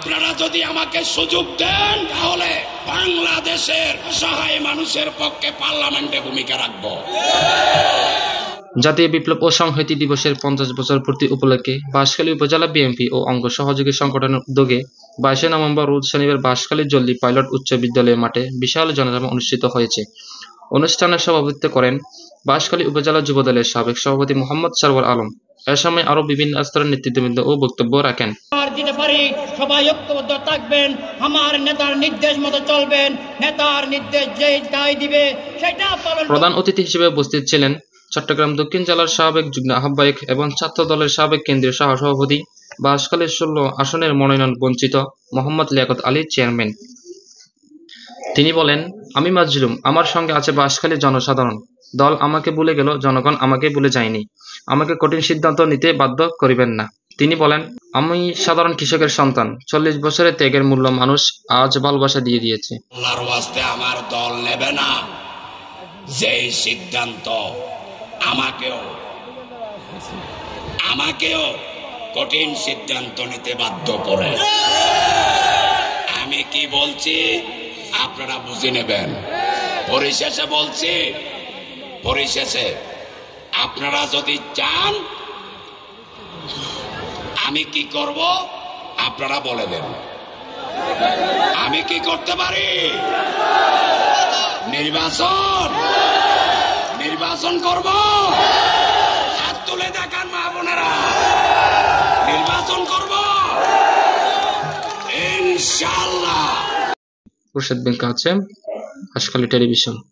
আপনারা যদি আমাকে সুযোগ দেন তাহলে বাংলাদেশের অসহায় মানুষের পক্ষে পার্লামেন্টে ভূমিকা রাখবো। জাতীয় বিপ্লব ও সংহতি দিবসের 50 বছর পূর্তি উপলক্ষে বাঁশখালী উপজেলা বিএনপি ও অঙ্গ সহযোগী সংগঠনের উদ্যোগে 22 নভেম্বর রোজ শনিবার বাঁশখালী জল্লি পাইলট উচ্চ বিদ্যালয় মাঠে বিশাল জনসভা অনুষ্ঠিত হয়েছে। অনুষ্ঠানে সভাপতিত্ব করেন বাঁশখালী উপজেলা যুবদলের সাবেক সভাপতি মোহাম্মদ সরওয়ার আলম। এ সময় আরো বিভিন্ন স্তরের নেতৃবৃন্দ ও বক্তব্য রাখেন। সবাই ঐক্যবদ্ধ থাকবেন, আমার নেতার নির্দেশ মতো চলবেন, নেতার নির্দেশ যেটাই দিবে সেটা পালন। প্রধান অতিথি হিসেবে উপস্থিত ছিলেন চট্টগ্রাম দক্ষিণ জেলার সাবেক যুগ্ম আহ্বায়ক এবং ছাত্র দলের সাবেক কেন্দ্রীয় সহসভাপতি, বাঁশখালী 16 আসনের মনোনয়ন বঞ্চিত মোহাম্মদ লিয়াকত আলী চেয়ারম্যান। তিনি বলেন, আমি মাজলুম, আমার সঙ্গে আছে বাঁশখালী জনসাধারণ। দল আমাকে ভুলে গেল, জনগণ আমাকে ভুলে যায়নি। আমাকে কঠিন সিদ্ধান্ত নিতে বাধ্য করিবেন না। তিনি বলেন, আমি সাধারণ কৃষকের সন্তান। 40 বছরের ত্যাগের মূল্য মানুষ আজ ভালোবাসা দিয়ে দিয়েছে। আল্লাহর ওয়াস্তে আমার দল নেবে না যেই সিদ্ধান্ত আমাকেও কঠিন সিদ্ধান্ত নিতে বাধ্য করে। আমি কি বলছি আপনারা বুঝে নেবেন। পরিশেষে বলছি, পরিশেষে আপনারা যদি চান আমি কি করব আপনারা বলে দেন। আমি কি করতে পারি? নির্বাচন করব। হাত তুলে দেখান মা বোনেরা, নির্বাচন করব ইনশাআল্লাহ। খুরশেদ বিন কাসেম, বাঁশখালী টেলিভিশন।